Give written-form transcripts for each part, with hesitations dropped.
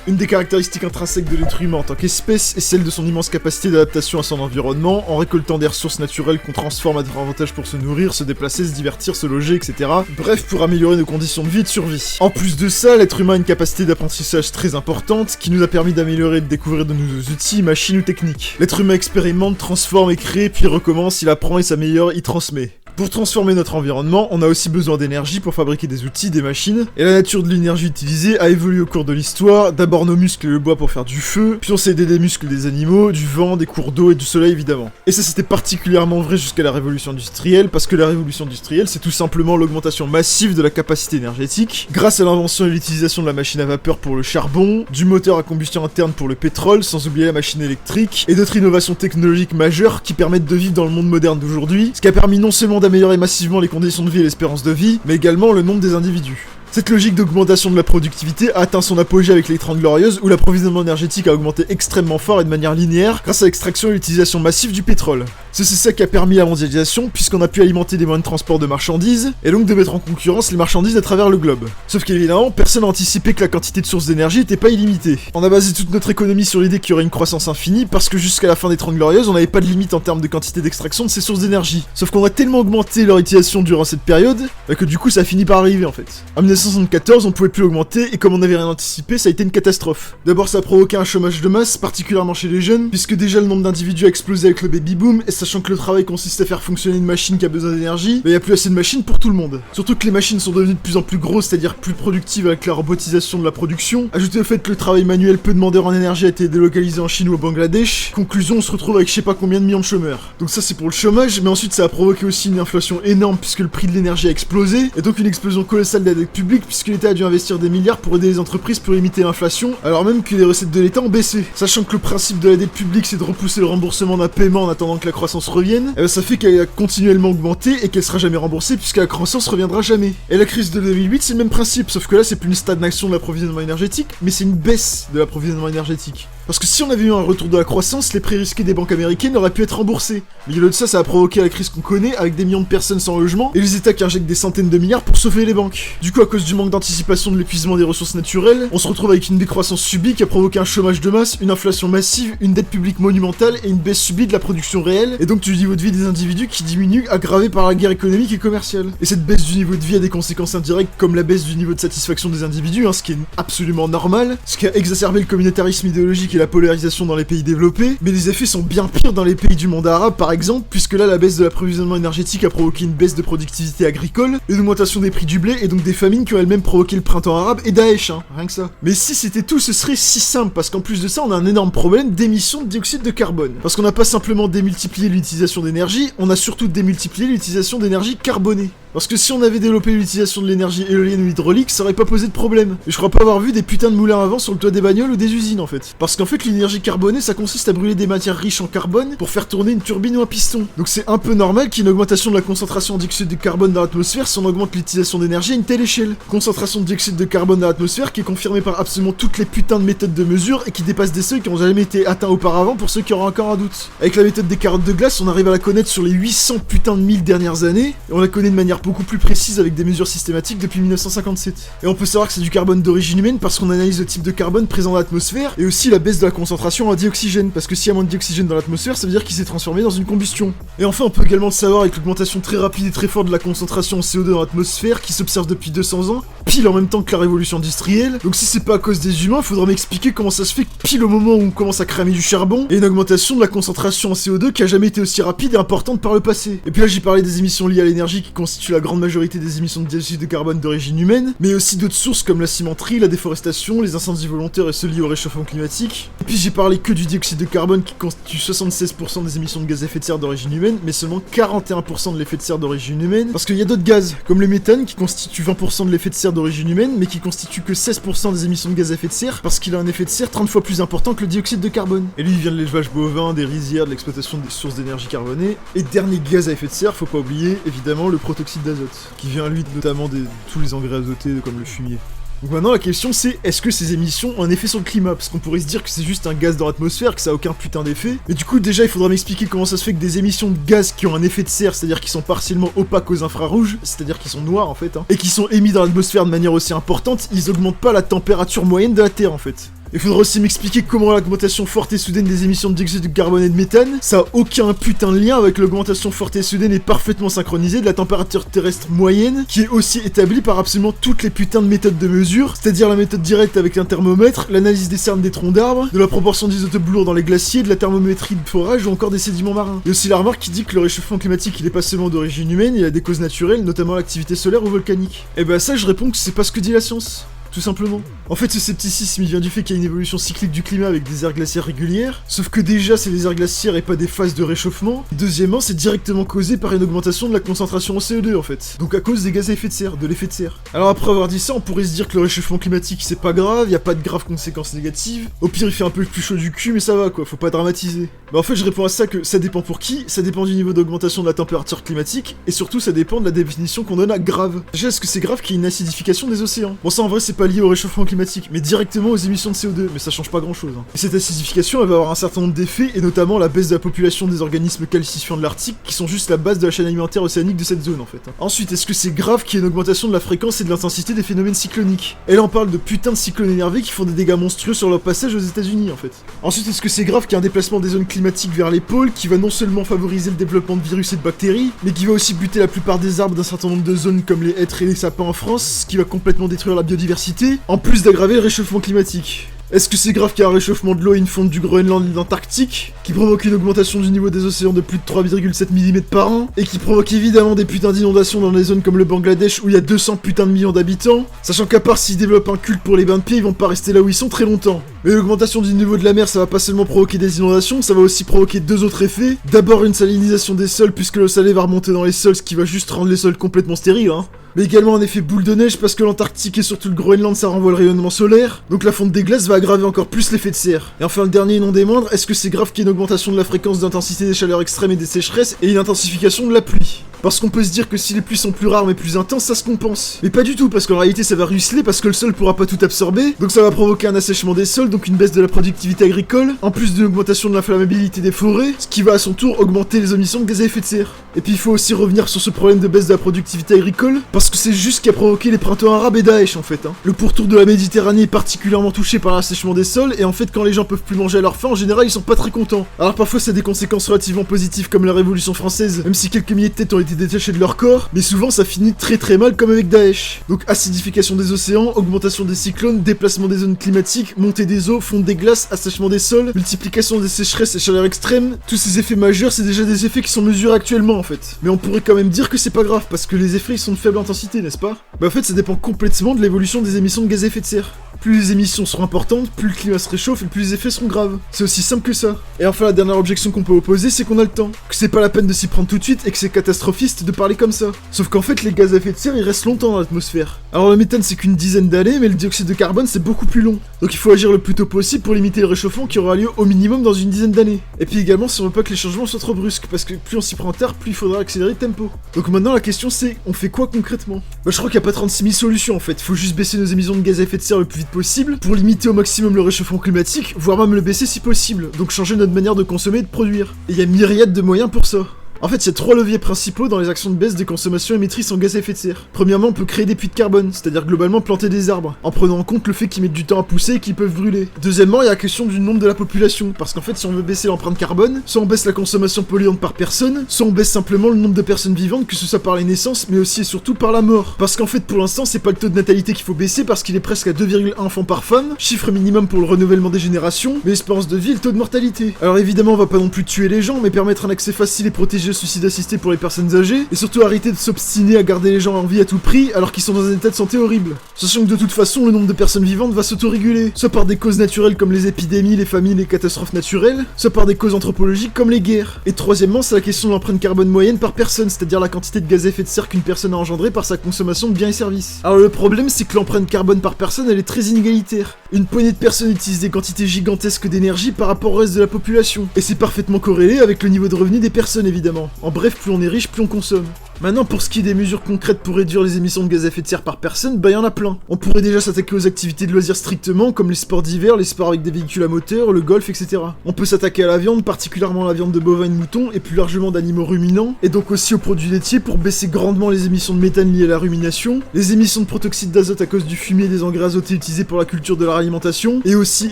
Une des caractéristiques intrinsèques de l'être humain en tant qu'espèce est celle de son immense capacité d'adaptation à son environnement, en récoltant des ressources naturelles qu'on transforme à notre avantage pour se nourrir, se déplacer, se divertir, se loger, etc. Bref, pour améliorer nos conditions de vie et de survie. En plus de ça, l'être humain a une capacité d'apprentissage très importante, qui nous a permis d'améliorer et de découvrir de nouveaux outils, machines ou techniques. L'être humain expérimente, transforme et crée, puis recommence, il apprend et s'améliore, il transmet. Pour transformer notre environnement, on a aussi besoin d'énergie pour fabriquer des outils, des machines, et la nature de l'énergie utilisée a évolué au cours de l'histoire, d'abord nos muscles et le bois pour faire du feu, puis on s'est aidé des muscles des animaux, du vent, des cours d'eau et du soleil évidemment. Et ça c'était particulièrement vrai jusqu'à la révolution industrielle, parce que la révolution industrielle c'est tout simplement l'augmentation massive de la capacité énergétique, grâce à l'invention et l'utilisation de la machine à vapeur pour le charbon, du moteur à combustion interne pour le pétrole, sans oublier la machine électrique, et d'autres innovations technologiques majeures qui permettent de vivre dans le monde moderne d'aujourd'hui, ce qui a permis non seulement d'améliorer massivement les conditions de vie et l'espérance de vie, mais également le nombre des individus. Cette logique d'augmentation de la productivité a atteint son apogée avec les 30 Glorieuses, où l'approvisionnement énergétique a augmenté extrêmement fort et de manière linéaire grâce à l'extraction et l'utilisation massive du pétrole. C'est ça qui a permis la mondialisation, puisqu'on a pu alimenter des moyens de transport de marchandises, et donc de mettre en concurrence les marchandises à travers le globe. Sauf qu'évidemment, personne n'a anticipé que la quantité de sources d'énergie n'était pas illimitée. On a basé toute notre économie sur l'idée qu'il y aurait une croissance infinie, parce que jusqu'à la fin des 30 Glorieuses, on n'avait pas de limite en termes de quantité d'extraction de ces sources d'énergie. Sauf qu'on a tellement augmenté leur utilisation durant cette période, que du coup ça a fini par arriver en fait. En 1974, on pouvait plus augmenter, et comme on n'avait rien anticipé, ça a été une catastrophe. D'abord ça a provoqué un chômage de masse, particulièrement chez les jeunes, puisque déjà le nombre d'individus a explosé avec le baby-boom, et sachant que le travail consiste à faire fonctionner une machine qui a besoin d'énergie, il n'y a plus assez de machines pour tout le monde. Surtout que les machines sont devenues de plus en plus grosses, c'est-à-dire plus productives avec la robotisation de la production. Ajoutez au fait que le travail manuel peu demandeur en énergie a été délocalisé en Chine ou au Bangladesh. Conclusion, on se retrouve avec je sais pas combien de millions de chômeurs. Donc ça c'est pour le chômage, mais ensuite ça a provoqué aussi une inflation énorme puisque le prix de l'énergie a explosé, et donc une explosion colossale de la dette publique puisque l'État a dû investir des milliards pour aider les entreprises pour limiter l'inflation, alors même que les recettes de l'État ont baissé. Sachant que le principe de la dette publique c'est de repousser le remboursement d'un paiement en attendant que la croissance revienne, et ça fait qu'elle a continuellement augmenté et qu'elle sera jamais remboursée puisque la croissance reviendra jamais. Et la crise de 2008 c'est le même principe, sauf que là c'est plus une stagnation de l'approvisionnement énergétique, mais c'est une baisse de l'approvisionnement énergétique. Parce que si on avait eu un retour de la croissance, les prêts risqués des banques américaines auraient pu être remboursés. Mais au lieu de ça, ça a provoqué la crise qu'on connaît, avec des millions de personnes sans logement, et les États qui injectent des centaines de milliards pour sauver les banques. Du coup, à cause du manque d'anticipation de l'épuisement des ressources naturelles, on se retrouve avec une décroissance subie qui a provoqué un chômage de masse, une inflation massive, une dette publique monumentale et une baisse subie de la production réelle, et donc du niveau de vie des individus qui diminue, aggravé par la guerre économique et commerciale. Et cette baisse du niveau de vie a des conséquences indirectes comme la baisse du niveau de satisfaction des individus, ce qui est absolument normal, ce qui a exacerbé le communautarisme idéologique et la polarisation dans les pays développés, mais les effets sont bien pires dans les pays du monde arabe par exemple, puisque là la baisse de l'approvisionnement énergétique a provoqué une baisse de productivité agricole, une augmentation des prix du blé et donc des famines qui ont elles-mêmes provoqué le printemps arabe et Daesh, rien que ça. Mais si c'était tout, ce serait si simple, parce qu'en plus de ça on a un énorme problème d'émission de dioxyde de carbone. Parce qu'on n'a pas simplement démultiplié l'utilisation d'énergie, on a surtout démultiplié l'utilisation d'énergie carbonée. Parce que si on avait développé l'utilisation de l'énergie éolienne ou hydraulique, ça aurait pas posé de problème. Et je crois pas avoir vu des putains de moulins à vent sur le toit des bagnoles ou des usines en fait. Parce qu'en fait l'énergie carbonée ça consiste à brûler des matières riches en carbone pour faire tourner une turbine ou un piston. Donc c'est un peu normal qu'il y ait une augmentation de la concentration de dioxyde de carbone dans l'atmosphère si on augmente l'utilisation d'énergie à une telle échelle. Concentration de dioxyde de carbone dans l'atmosphère qui est confirmée par absolument toutes les putains de méthodes de mesure et qui dépasse des seuils qui ont jamais été atteints auparavant pour ceux qui auraient encore un doute. Avec la méthode des carottes de glace, on arrive à la connaître sur les 800 putains de 1000 dernières années et on la connaît de manière beaucoup plus précise avec des mesures systématiques depuis 1957. Et on peut savoir que c'est du carbone d'origine humaine parce qu'on analyse le type de carbone présent dans l'atmosphère et aussi la baisse de la concentration en dioxygène, parce que s'il y a moins de dioxygène dans l'atmosphère, ça veut dire qu'il s'est transformé dans une combustion. Et enfin, on peut également le savoir avec l'augmentation très rapide et très forte de la concentration en CO2 dans l'atmosphère qui s'observe depuis 200 ans, pile en même temps que la révolution industrielle. Donc si c'est pas à cause des humains, faudra m'expliquer comment ça se fait que pile au moment où on commence à cramer du charbon, et une augmentation de la concentration en CO2 qui a jamais été aussi rapide et importante par le passé. Et puis là j'ai parlé des émissions liées à l'énergie qui constituent la grande majorité des émissions de dioxyde de carbone d'origine humaine, mais aussi d'autres sources comme la cimenterie, la déforestation, les incendies volontaires et ceux liés au réchauffement climatique. Et puis j'ai parlé que du dioxyde de carbone qui constitue 76% des émissions de gaz à effet de serre d'origine humaine, mais seulement 41% de l'effet de serre d'origine humaine, parce qu'il y a d'autres gaz, comme le méthane qui constitue 20% de l'effet de serre d'origine humaine, mais qui constitue que 16% des émissions de gaz à effet de serre, parce qu'il a un effet de serre 30 fois plus important que le dioxyde de carbone. Et lui il vient de l'élevage bovin, des rizières, de l'exploitation des sources d'énergie carbonée. Et dernier gaz à effet de serre, faut pas oublier évidemment le protoxyde d'azote, qui vient lui notamment de tous les engrais azotés comme le fumier. Donc maintenant la question c'est, est-ce que ces émissions ont un effet sur le climat? Parce qu'on pourrait se dire que c'est juste un gaz dans l'atmosphère, que ça a aucun putain d'effet. Mais du coup déjà il faudra m'expliquer comment ça se fait que des émissions de gaz qui ont un effet de serre, c'est-à-dire qui sont partiellement opaques aux infrarouges, c'est-à-dire qui sont noirs en fait, et qui sont émis dans l'atmosphère de manière aussi importante, ils augmentent pas la température moyenne de la Terre en fait. Il faudra aussi m'expliquer comment l'augmentation forte et soudaine des émissions de dioxyde de carbone et de méthane, ça a aucun putain de lien avec l'augmentation forte et soudaine et parfaitement synchronisée de la température terrestre moyenne, qui est aussi établie par absolument toutes les putains de méthodes de mesure, c'est-à-dire la méthode directe avec un thermomètre, l'analyse des cernes des troncs d'arbres, de la proportion d'isotopes lourds dans les glaciers, de la thermométrie de forage ou encore des sédiments marins. Il y a aussi la remarque qui dit que le réchauffement climatique il est pas seulement d'origine humaine, il a des causes naturelles, notamment l'activité solaire ou volcanique. Et bah ça je réponds que c'est pas ce que dit la science. Tout simplement. En fait, ce scepticisme, il vient du fait qu'il y a une évolution cyclique du climat avec des aires glaciaires régulières, sauf que déjà, c'est des aires glaciaires et pas des phases de réchauffement. Deuxièmement, c'est directement causé par une augmentation de la concentration en CO2, en fait. Donc à cause des gaz à effet de serre, de l'effet de serre. Alors après avoir dit ça, on pourrait se dire que le réchauffement climatique, c'est pas grave, y a pas de graves conséquences négatives. Au pire, il fait un peu plus chaud du cul, mais ça va, quoi, faut pas dramatiser. Bah en fait, je réponds à ça que ça dépend pour qui, ça dépend du niveau d'augmentation de la température climatique, et surtout, ça dépend de la définition qu'on donne à grave. Déjà, est-ce que c'est grave qu'il y ait une acidification des océans? Bon, ça, en vrai, c'est pas lié au réchauffement climatique, mais directement aux émissions de CO2, mais ça change pas grand chose. Et cette acidification, elle va avoir un certain nombre d'effets, et notamment la baisse de la population des organismes calcifiants de l'Arctique, qui sont juste la base de la chaîne alimentaire océanique de cette zone en fait. Ensuite, est-ce que c'est grave qu'il y ait une augmentation de la fréquence et de l'intensité des phénomènes cycloniques? Elle en parle de putain de cyclones énervés qui font des dégâts monstrueux sur leur passage aux États-Unis en fait. Ensuite, est-ce que c'est grave qu'il y ait un déplacement des zones climatiques vers les pôles qui va non seulement favoriser le développement de virus et de bactéries, mais qui va aussi buter la plupart des arbres d'un certain nombre de zones comme les hêtres et les sapins en France, ce qui va complètement détruire la biodiversité, en plus d'aggraver le réchauffement climatique? Est-ce que c'est grave qu'il y a un réchauffement de l'eau et une fonte du Groenland et de l'Antarctique, qui provoque une augmentation du niveau des océans de plus de 3,7 mm par an, et qui provoque évidemment des putains d'inondations dans des zones comme le Bangladesh où il y a 200 putains de millions d'habitants, sachant qu'à part s'ils développent un culte pour les bains de pieds, ils vont pas rester là où ils sont très longtemps. Mais l'augmentation du niveau de la mer, ça va pas seulement provoquer des inondations, ça va aussi provoquer deux autres effets. D'abord une salinisation des sols puisque l'eau salée va remonter dans les sols, ce qui va juste rendre les sols complètement stériles, hein. Mais également un effet boule de neige parce que l'Antarctique et surtout le Groenland ça renvoie le rayonnement solaire, donc la fonte des glaces va aggraver encore plus l'effet de serre. Et enfin le dernier et non des moindres, est-ce que c'est grave qu'il y ait une augmentation de la fréquence d'intensité des chaleurs extrêmes et des sécheresses et une intensification de la pluie? Parce qu'on peut se dire que si les pluies sont plus rares mais plus intenses, ça se compense. Mais pas du tout, parce qu'en réalité ça va ruisseler parce que le sol pourra pas tout absorber, donc ça va provoquer un assèchement des sols, donc une baisse de la productivité agricole, en plus d'une augmentation de l'inflammabilité des forêts, ce qui va à son tour augmenter les émissions de gaz à effet de serre. Et puis il faut aussi revenir sur ce problème de baisse de la productivité agricole, parce que c'est juste ce qui a provoqué les printemps arabes et Daesh en fait. Le pourtour de la Méditerranée est particulièrement touché par l'assèchement des sols, et en fait quand les gens peuvent plus manger à leur faim, en général ils sont pas très contents. Alors parfois ça a des conséquences relativement positives comme la Révolution française, même si quelques milliers de têtes ont été détachées de leur corps, mais souvent ça finit très mal comme avec Daesh. Donc acidification des océans, augmentation des cyclones, déplacement des zones climatiques, montée des eaux, fonte des glaces, assèchement des sols, multiplication des sécheresses et chaleurs extrêmes, tous ces effets majeurs c'est déjà des effets qui sont mesurés actuellement en fait. Mais on pourrait quand même dire que c'est pas grave, parce que les effets ils sont de faible intensité, n'est-ce pas? Bah en fait ça dépend complètement de l'évolution des émissions de gaz à effet de serre. Plus les émissions seront importantes, plus le climat se réchauffe et plus les effets seront graves. C'est aussi simple que ça. Et enfin la dernière objection qu'on peut opposer, c'est qu'on a le temps. Que c'est pas la peine de s'y prendre tout de suite et que c'est catastrophiste de parler comme ça. Sauf qu'en fait les gaz à effet de serre ils restent longtemps dans l'atmosphère. Alors le méthane c'est qu'une dizaine d'années, mais le dioxyde de carbone c'est beaucoup plus long. Donc il faut agir le plus tôt possible pour limiter le réchauffement qui aura lieu au minimum dans une dizaine d'années. Et puis également si on veut pas que les changements soient trop brusques, parce que plus on s'y prend tard, plus il faudra accélérer le tempo. Donc maintenant la question c'est, on fait quoi concrètement? Bah je crois qu'il y a pas 36 000 solutions en fait, faut juste baisser nos émissions de gaz à effet de serre le plus vite possible, pour limiter au maximum le réchauffement climatique, voire même le baisser si possible, donc changer notre manière de consommer et de produire. Et il y a myriade de moyens pour ça. En fait, il y a 3 leviers principaux dans les actions de baisse des consommations émettrices en gaz à effet de serre. Premièrement, on peut créer des puits de carbone, c'est-à-dire globalement planter des arbres, en prenant en compte le fait qu'ils mettent du temps à pousser et qu'ils peuvent brûler. Deuxièmement, il y a la question du nombre de la population, parce qu'en fait, si on veut baisser l'empreinte carbone, soit on baisse la consommation polluante par personne, soit on baisse simplement le nombre de personnes vivantes, que ce soit par les naissances, mais aussi et surtout par la mort. Parce qu'en fait, pour l'instant, c'est pas le taux de natalité qu'il faut baisser, parce qu'il est presque à 2,1 enfants par femme, chiffre minimum pour le renouvellement des générations, mais espérance de vie et le taux de mortalité. Alors évidemment, on va pas non plus tuer les gens, mais permettre un accès facile et protégé au suicide assisté pour les personnes âgées, et surtout arrêter de s'obstiner à garder les gens en vie à tout prix alors qu'ils sont dans un état de santé horrible. Sachant que de toute façon le nombre de personnes vivantes va s'autoréguler, soit par des causes naturelles comme les épidémies, les famines, les catastrophes naturelles, soit par des causes anthropologiques comme les guerres. Et troisièmement, c'est la question de l'empreinte carbone moyenne par personne, c'est-à-dire la quantité de gaz à effet de serre qu'une personne a engendré par sa consommation de biens et services. Alors le problème c'est que l'empreinte carbone par personne elle est très inégalitaire. Une poignée de personnes utilisent des quantités gigantesques d'énergie par rapport au reste de la population, et c'est parfaitement corrélé avec le niveau de revenu des personnes évidemment. En bref, plus on est riche, plus on consomme. Maintenant, pour ce qui est des mesures concrètes pour réduire les émissions de gaz à effet de serre par personne, bah y en a plein. On pourrait déjà s'attaquer aux activités de loisirs strictement, comme les sports d'hiver, les sports avec des véhicules à moteur, le golf, etc. On peut s'attaquer à la viande, particulièrement la viande de bovins et de moutons, et plus largement d'animaux ruminants, et donc aussi aux produits laitiers pour baisser grandement les émissions de méthane liées à la rumination, les émissions de protoxyde d'azote à cause du fumier et des engrais azotés utilisés pour la culture de l'alimentation, et aussi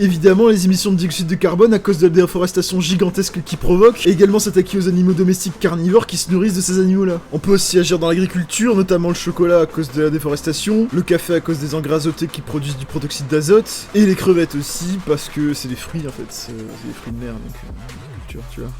évidemment les émissions de dioxyde de carbone à cause de la déforestation gigantesque qui provoque, et également s'attaquer aux animaux domestiques carnivores qui se nourrissent de ces animaux-là. On peut aussi agir dans l'agriculture, notamment le chocolat à cause de la déforestation, le café à cause des engrais azotés qui produisent du protoxyde d'azote, et les crevettes aussi, parce que c'est des fruits en fait, c'est des fruits de mer, donc agriculture, tu vois.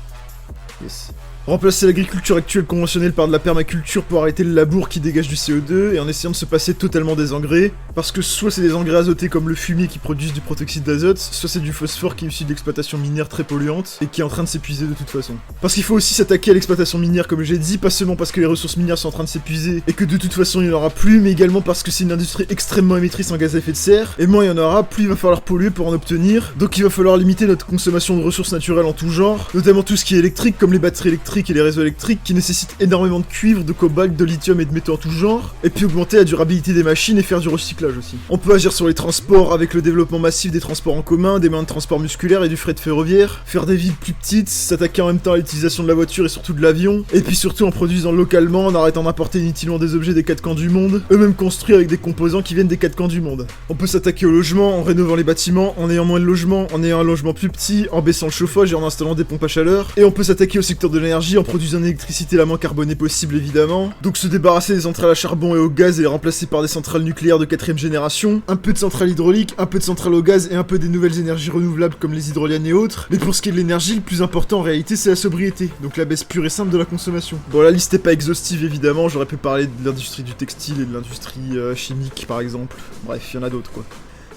Yes. Remplacer l'agriculture actuelle conventionnelle par de la permaculture pour arrêter le labour qui dégage du CO2 et en essayant de se passer totalement des engrais, parce que soit c'est des engrais azotés comme le fumier qui produisent du protoxyde d'azote, soit c'est du phosphore qui est issu de l'exploitation minière très polluante et qui est en train de s'épuiser de toute façon. Parce qu'il faut aussi s'attaquer à l'exploitation minière comme j'ai dit, pas seulement parce que les ressources minières sont en train de s'épuiser et que de toute façon il n'y en aura plus, mais également parce que c'est une industrie extrêmement émettrice en gaz à effet de serre, et moins il y en aura, plus il va falloir polluer pour en obtenir, donc il va falloir limiter notre consommation de ressources naturelles en tout genre, notamment tout ce qui est électrique comme les batteries électriques et les réseaux électriques qui nécessitent énormément de cuivre, de cobalt, de lithium et de métaux en tout genre, et puis augmenter la durabilité des machines et faire du recyclage aussi. On peut agir sur les transports avec le développement massif des transports en commun, des moyens de transport musculaire et du fret ferroviaire, faire des villes plus petites, s'attaquer en même temps à l'utilisation de la voiture et surtout de l'avion, et puis surtout en produisant localement, en arrêtant d'importer inutilement des objets des quatre coins du monde, eux-mêmes construits avec des composants qui viennent des quatre coins du monde. On peut s'attaquer au logement en rénovant les bâtiments, en ayant moins de logements, en ayant un logement plus petit, en baissant le chauffage et en installant des pompes à chaleur, et on peut s'attaquer au secteur de l'énergie en produisant une électricité la moins carbonée possible évidemment, donc se débarrasser des centrales à charbon et au gaz et les remplacer par des centrales nucléaires de 4ème génération, un peu de centrales hydrauliques, un peu de centrales au gaz et un peu des nouvelles énergies renouvelables comme les hydroliennes et autres, mais pour ce qui est de l'énergie, le plus important en réalité c'est la sobriété, donc la baisse pure et simple de la consommation. Bon, la liste est pas exhaustive évidemment, j'aurais pu parler de l'industrie du textile et de l'industrie chimique par exemple, bref, il y en a d'autres quoi.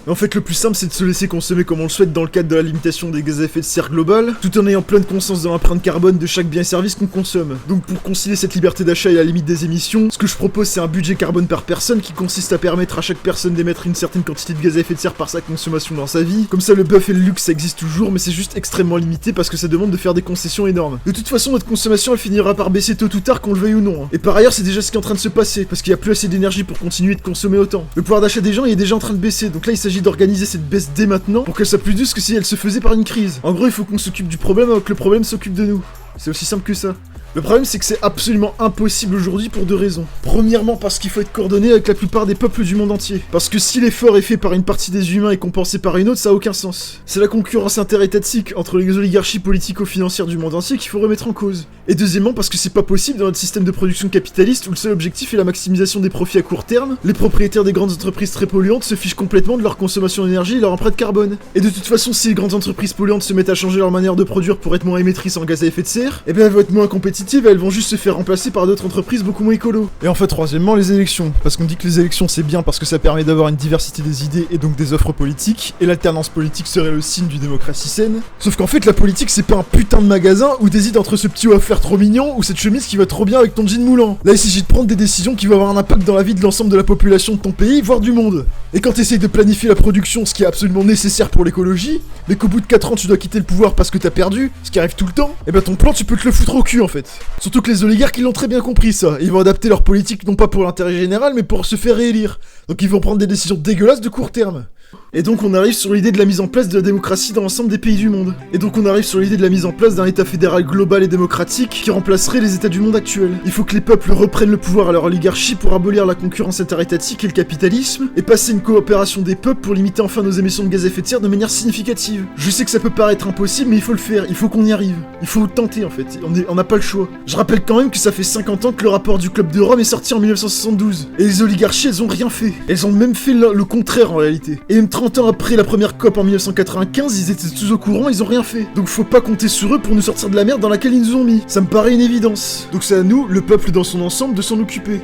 Mais en fait, le plus simple, c'est de se laisser consommer comme on le souhaite dans le cadre de la limitation des gaz à effet de serre globale, tout en ayant pleine conscience de l'empreinte carbone de chaque bien et service qu'on consomme. Donc pour concilier cette liberté d'achat et la limite des émissions, ce que je propose c'est un budget carbone par personne qui consiste à permettre à chaque personne d'émettre une certaine quantité de gaz à effet de serre par sa consommation dans sa vie. Comme ça le bœuf et le luxe ça existe toujours, mais c'est juste extrêmement limité parce que ça demande de faire des concessions énormes. De toute façon, notre consommation elle finira par baisser tôt ou tard qu'on le veuille ou non. Et par ailleurs c'est déjà ce qui est en train de se passer, parce qu'il y a plus assez d'énergie pour continuer de consommer autant. Le pouvoir d'achat des gens il est déjà en train de baisser, donc là il s'agit d'organiser cette baisse dès maintenant pour qu'elle soit plus douce que si elle se faisait par une crise. En gros, il faut qu'on s'occupe du problème avant que le problème s'occupe de nous. C'est aussi simple que ça. Le problème c'est que c'est absolument impossible aujourd'hui pour deux raisons. Premièrement parce qu'il faut être coordonné avec la plupart des peuples du monde entier. Parce que si l'effort est fait par une partie des humains et compensé par une autre, ça a aucun sens. C'est la concurrence interétatique entre les oligarchies politico-financières du monde entier qu'il faut remettre en cause. Et deuxièmement parce que c'est pas possible dans notre système de production capitaliste où le seul objectif est la maximisation des profits à court terme, les propriétaires des grandes entreprises très polluantes se fichent complètement de leur consommation d'énergie et leur empreinte carbone. Et de toute façon, si les grandes entreprises polluantes se mettent à changer leur manière de produire pour être moins émettrices en gaz à effet de serre, eh bien elles vont être moins compétitives et elles vont juste se faire remplacer par d'autres entreprises beaucoup moins écolo. Et en fait, troisièmement, les élections. Parce qu'on dit que les élections c'est bien parce que ça permet d'avoir une diversité des idées et donc des offres politiques, et l'alternance politique serait le signe d'une démocratie saine. Sauf qu'en fait, la politique c'est pas un putain de magasin où t'hésites entre ce petit offert trop mignon ou cette chemise qui va trop bien avec ton jean moulant. Là, il s'agit de prendre des décisions qui vont avoir un impact dans la vie de l'ensemble de la population de ton pays, voire du monde. Et quand t'essayes de planifier la production, ce qui est absolument nécessaire pour l'écologie, mais qu'au bout de 4 ans tu dois quitter le pouvoir parce que t'as perdu, ce qui arrive tout le temps, et ben ton plan tu peux te le foutre au cul en fait. Surtout que les oligarques ils l'ont très bien compris ça, et ils vont adapter leur politique non pas pour l'intérêt général mais pour se faire réélire. Donc ils vont prendre des décisions dégueulasses de court terme. Et donc on arrive sur l'idée de la mise en place de la démocratie dans l'ensemble des pays du monde. Et donc on arrive sur l'idée de la mise en place d'un état fédéral global et démocratique qui remplacerait les états du monde actuels. Il faut que les peuples reprennent le pouvoir à leur oligarchie pour abolir la concurrence interétatique et le capitalisme, et passer une coopération des peuples pour limiter enfin nos émissions de gaz à effet de serre de manière significative. Je sais que ça peut paraître impossible, mais il faut le faire, il faut qu'on y arrive. Il faut tenter en fait, on n'a pas le choix. Je rappelle quand même que ça fait 50 ans que le rapport du Club de Rome est sorti en 1972. Et les oligarchies elles ont rien fait. Elles ont même fait le contraire en réalité. Et même 30 ans après la première COP en 1995, ils étaient tous au courant, ils ont rien fait. Donc faut pas compter sur eux pour nous sortir de la merde dans laquelle ils nous ont mis. Ça me paraît une évidence. Donc c'est à nous, le peuple dans son ensemble, de s'en occuper.